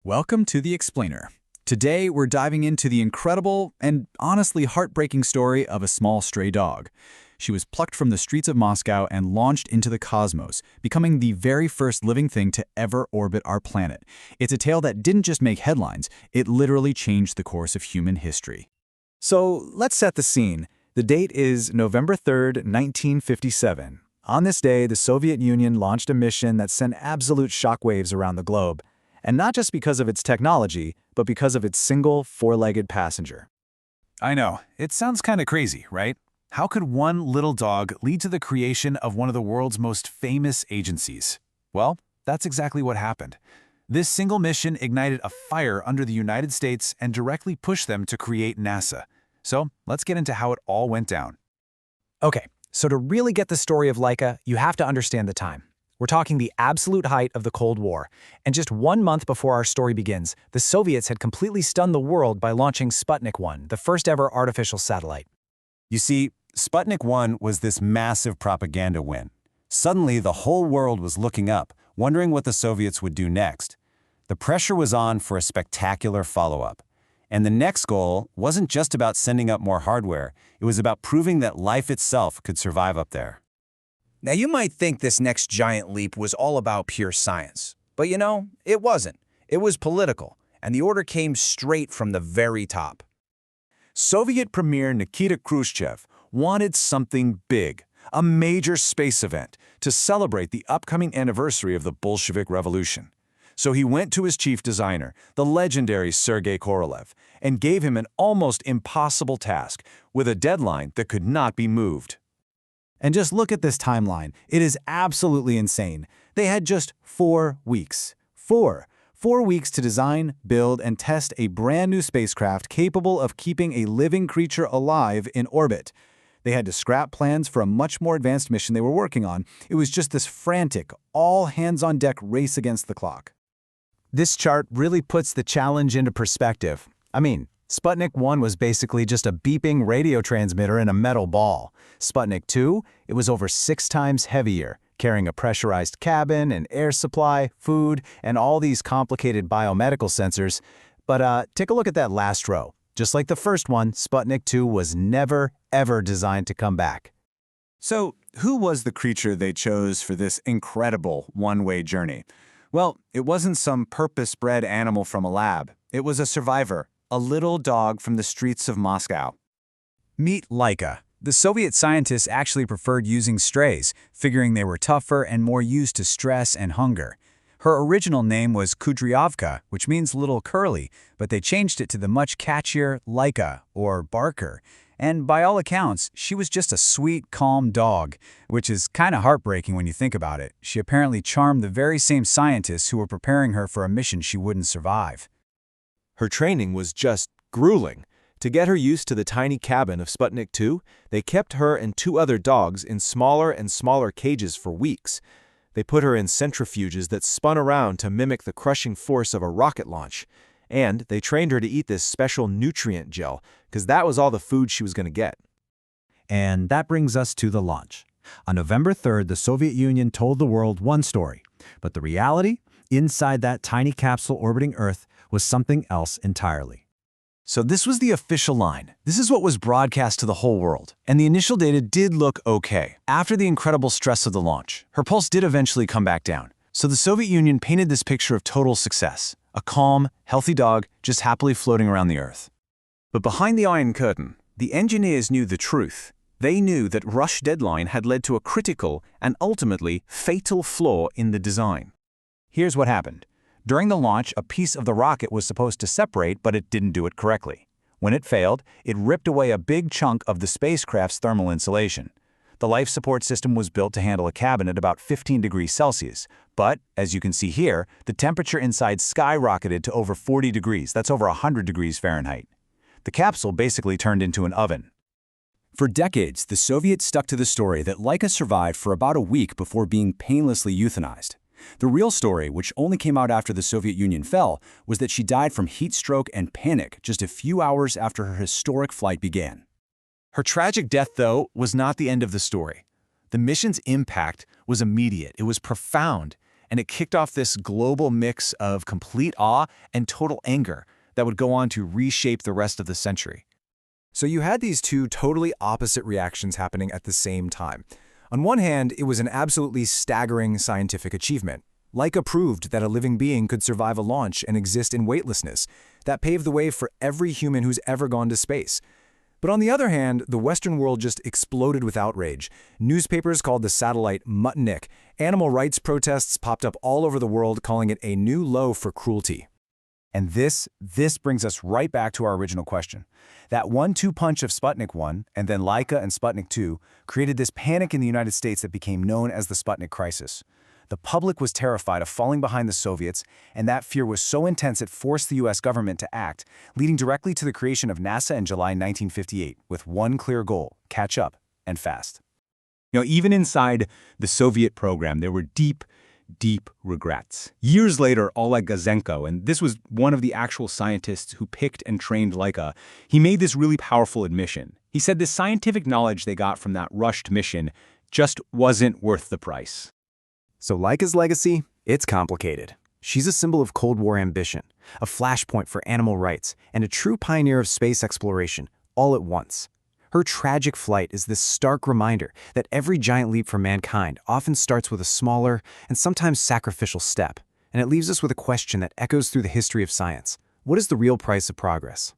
Welcome to The Explainer. Today, we're diving into the incredible and honestly heartbreaking story of a small stray dog. She was plucked from the streets of Moscow and launched into the cosmos, becoming the very first living thing to ever orbit our planet. It's a tale that didn't just make headlines, it literally changed the course of human history. So, let's set the scene. The date is November 3rd, 1957. On this day, the Soviet Union launched a mission that sent absolute shockwaves around the globe. And not just because of its technology, but because of its single, four-legged passenger. I know, it sounds kind of crazy, right? How could one little dog lead to the creation of one of the world's most famous agencies? Well, that's exactly what happened. This single mission ignited a fire under the United States and directly pushed them to create NASA. So, let's get into how it all went down. Okay, so to really get the story of Laika, you have to understand the time. We're talking the absolute height of the Cold War, and just 1 month before our story begins, the Soviets had completely stunned the world by launching Sputnik 1, the first ever artificial satellite. You see, Sputnik 1 was this massive propaganda win. Suddenly, the whole world was looking up, wondering what the Soviets would do next. The pressure was on for a spectacular follow-up. And the next goal wasn't just about sending up more hardware, it was about proving that life itself could survive up there. Now, you might think this next giant leap was all about pure science. But it wasn't. It was political, and the order came straight from the very top. Soviet Premier Nikita Khrushchev wanted something big, a major space event, to celebrate the upcoming anniversary of the Bolshevik Revolution. So he went to his chief designer, the legendary Sergei Korolev, and gave him an almost impossible task with a deadline that could not be moved. And just look at this timeline. It is absolutely insane. They had just 4 weeks. 4 weeks to design, build, and test a brand new spacecraft capable of keeping a living creature alive in orbit. They had to scrap plans for a much more advanced mission they were working on. It was just this frantic, all-hands-on-deck race against the clock. This chart really puts the challenge into perspective. Sputnik 1 was basically just a beeping radio transmitter in a metal ball. Sputnik 2, it was over 6 times heavier, carrying a pressurized cabin, an air supply, food, and all these complicated biomedical sensors. But take a look at that last row. Just like the first one, Sputnik 2 was never, ever designed to come back. So, who was the creature they chose for this incredible one-way journey? Well, it wasn't some purpose-bred animal from a lab. It was a survivor. A little dog from the streets of Moscow. Meet Laika. The Soviet scientists actually preferred using strays, figuring they were tougher and more used to stress and hunger. Her original name was Kudryavka, which means little curly, but they changed it to the much catchier Laika, or Barker. And by all accounts, she was just a sweet, calm dog, which is kind of heartbreaking when you think about it. She apparently charmed the very same scientists who were preparing her for a mission she wouldn't survive. Her training was just grueling. To get her used to the tiny cabin of Sputnik 2, they kept her and 2 other dogs in smaller and smaller cages for weeks. They put her in centrifuges that spun around to mimic the crushing force of a rocket launch. And they trained her to eat this special nutrient gel, because that was all the food she was going to get. And that brings us to the launch. On November 3rd, the Soviet Union told the world one story. But the reality, inside that tiny capsule orbiting Earth, was something else entirely. So this was the official line. This is what was broadcast to the whole world. And the initial data did look okay. After the incredible stress of the launch, her pulse did eventually come back down. So the Soviet Union painted this picture of total success. A calm, healthy dog just happily floating around the Earth. But behind the Iron Curtain, the engineers knew the truth. They knew that rush deadline had led to a critical and ultimately fatal flaw in the design. Here's what happened. During the launch, a piece of the rocket was supposed to separate, but it didn't do it correctly. When it failed, it ripped away a big chunk of the spacecraft's thermal insulation. The life support system was built to handle a cabin at about 15 degrees Celsius, but, as you can see here, the temperature inside skyrocketed to over 40 degrees. That's over 100 degrees Fahrenheit. The capsule basically turned into an oven. For decades, the Soviets stuck to the story that Laika survived for about a week before being painlessly euthanized. The real story, which only came out after the Soviet Union fell, was that she died from heat stroke and panic just a few hours after her historic flight began. Her tragic death, though, was not the end of the story. The mission's impact was immediate, it was profound, and it kicked off this global mix of complete awe and total anger that would go on to reshape the rest of the century. So you had these two totally opposite reactions happening at the same time. On one hand, it was an absolutely staggering scientific achievement. Laika proved that a living being could survive a launch and exist in weightlessness. That paved the way for every human who's ever gone to space. But on the other hand, the Western world just exploded with outrage. Newspapers called the satellite Sputnik. Animal rights protests popped up all over the world, calling it a new low for cruelty. And this brings us right back to our original question. That 1-2 punch of Sputnik 1 and then Laika and Sputnik 2 created this panic in the United States that became known as the Sputnik crisis. The public was terrified of falling behind the Soviets, and that fear was so intense it forced the US government to act, leading directly to the creation of NASA in July 1958, with one clear goal: catch up, and fast. Even inside the Soviet program, there were deep regrets. Years later, Oleg Gazenko, and this was one of the actual scientists who picked and trained Laika, he made this really powerful admission. He said the scientific knowledge they got from that rushed mission just wasn't worth the price. So Laika's legacy? It's complicated. She's a symbol of Cold War ambition, a flashpoint for animal rights, and a true pioneer of space exploration, all at once. Her tragic flight is this stark reminder that every giant leap for mankind often starts with a smaller and sometimes sacrificial step, and it leaves us with a question that echoes through the history of science. What is the real price of progress?